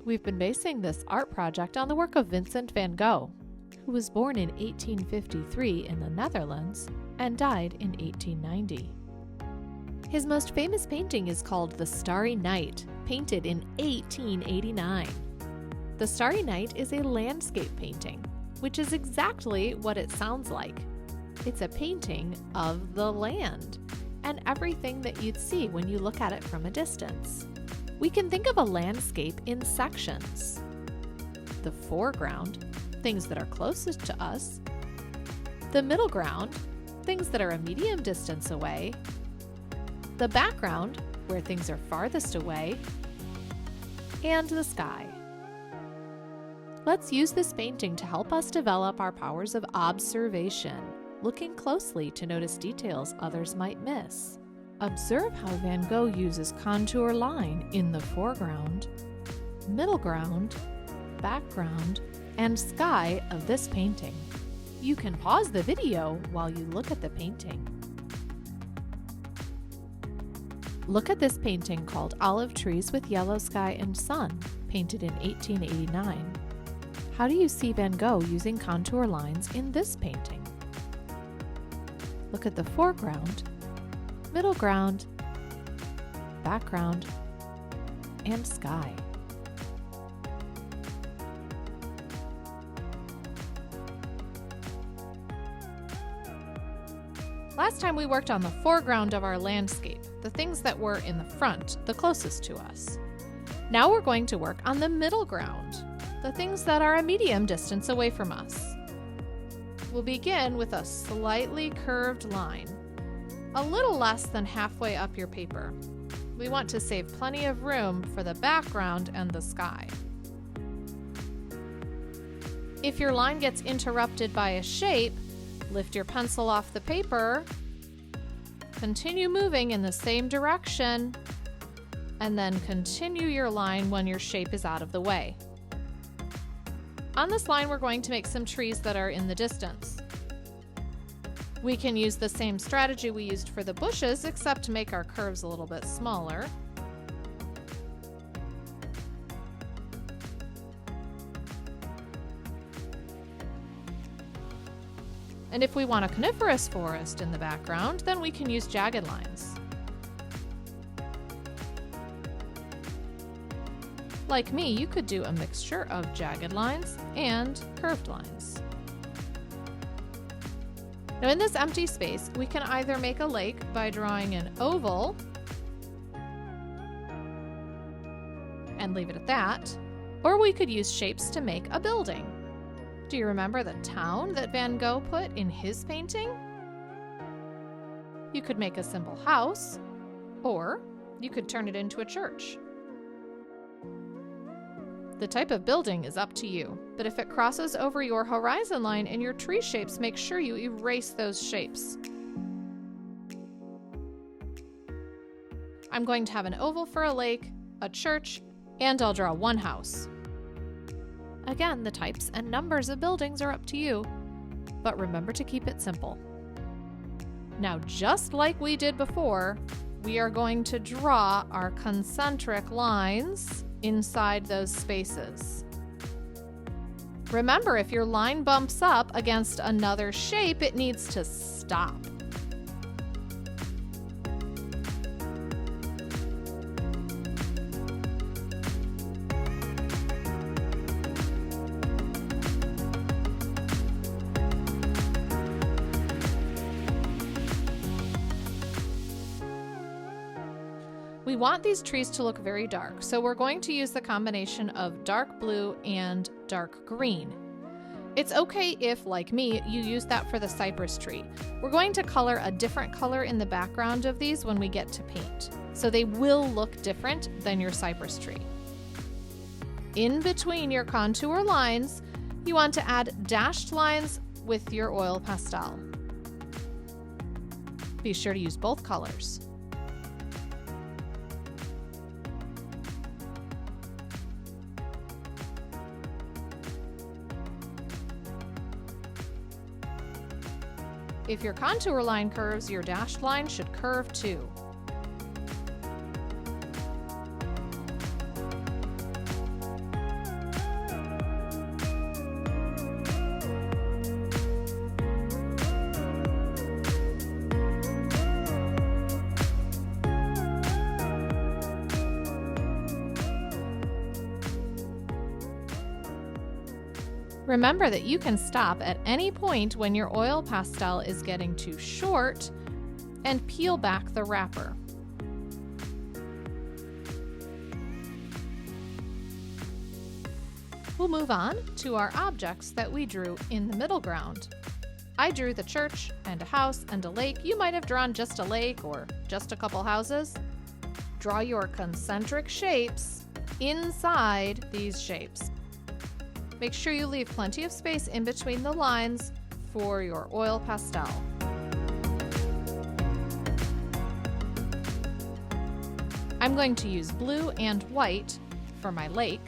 We've been basing this art project on the work of Vincent van Gogh, who was born in 1853 in the Netherlands and died in 1890. His most famous painting is called The Starry Night, painted in 1889. The Starry Night is a landscape painting, which is exactly what it sounds like. It's a painting of the land and everything that you'd see when you look at it from a distance. We can think of a landscape in sections. The foreground, things that are closest to us. The middle ground, things that are a medium distance away. The background, where things are farthest away. And the sky. Let's use this painting to help us develop our powers of observation, looking closely to notice details others might miss. Observe how Van Gogh uses contour line in the foreground, middle ground, background, and sky of this painting. You can pause the video while you look at the painting. Look at this painting called Olive Trees with Yellow Sky and Sun, painted in 1889. How do you see Van Gogh using contour lines in this painting? Look at the foreground, middle ground, background, and sky. Last time we worked on the foreground of our landscape, the things that were in the front, the closest to us. Now we're going to work on the middle ground, the things that are a medium distance away from us. We'll begin with a slightly curved line, a little less than halfway up your paper. We want to save plenty of room for the background and the sky. If your line gets interrupted by a shape, lift your pencil off the paper, continue moving in the same direction, and then continue your line when your shape is out of the way. On this line, we're going to make some trees that are in the distance. We can use the same strategy we used for the bushes, except to make our curves a little bit smaller. And if we want a coniferous forest in the background, then we can use jagged lines. Like me, you could do a mixture of jagged lines and curved lines. Now in this empty space, we can either make a lake by drawing an oval and leave it at that, or we could use shapes to make a building. Do you remember the town that Van Gogh put in his painting? You could make a simple house, or you could turn it into a church. The type of building is up to you, but if it crosses over your horizon line in your tree shapes, make sure you erase those shapes. I'm going to have an oval for a lake, a church, and I'll draw one house. Again, the types and numbers of buildings are up to you, but remember to keep it simple. Now, just like we did before, we are going to draw our concentric lines inside those spaces. Remember, if your line bumps up against another shape, it needs to stop. We want these trees to look very dark, so we're going to use the combination of dark blue and dark green. It's okay if, like me, you use that for the cypress tree. We're going to color a different color in the background of these when we get to paint, so they will look different than your cypress tree. In between your contour lines, you want to add dashed lines with your oil pastel. Be sure to use both colors. If your contour line curves, your dashed line should curve too. Remember that you can stop at any point when your oil pastel is getting too short and peel back the wrapper. We'll move on to our objects that we drew in the middle ground. I drew the church and a house and a lake. You might have drawn just a lake or just a couple houses. Draw your concentric shapes inside these shapes. Make sure you leave plenty of space in between the lines for your oil pastel. I'm going to use blue and white for my lake.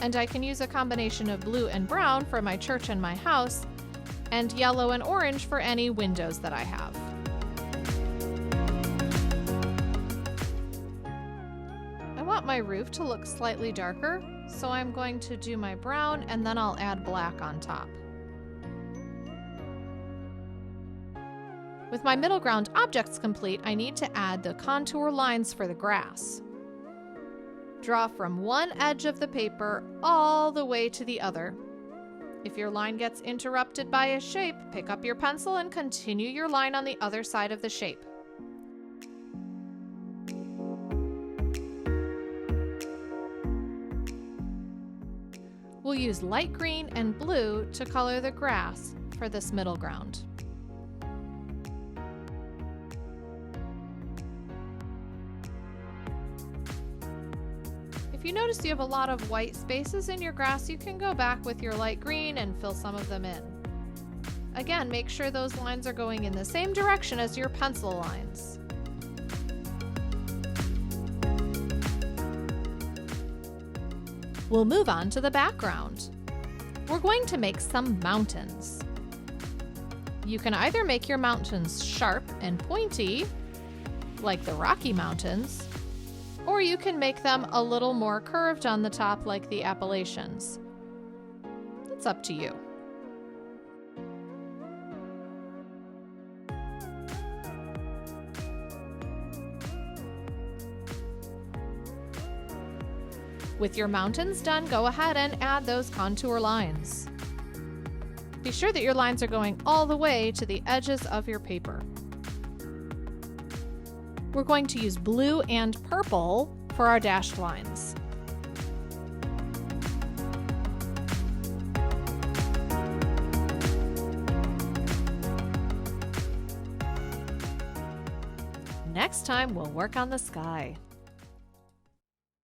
And I can use a combination of blue and brown for my church and my house, and yellow and orange for any windows that I have. I want my roof to look slightly darker, so I'm going to do my brown and then I'll add black on top. With my middle ground objects complete, I need to add the contour lines for the grass. Draw from one edge of the paper all the way to the other. If your line gets interrupted by a shape, pick up your pencil and continue your line on the other side of the shape. We'll use light green and blue to color the grass for this middle ground. If you notice you have a lot of white spaces in your grass, you can go back with your light green and fill some of them in. Again, make sure those lines are going in the same direction as your pencil lines. We'll move on to the background. We're going to make some mountains. You can either make your mountains sharp and pointy, like the Rocky Mountains, or you can make them a little more curved on the top like the Appalachians. It's up to you. With your mountains done, go ahead and add those contour lines. Be sure that your lines are going all the way to the edges of your paper. We're going to use blue and purple for our dashed lines. Next time, we'll work on the sky.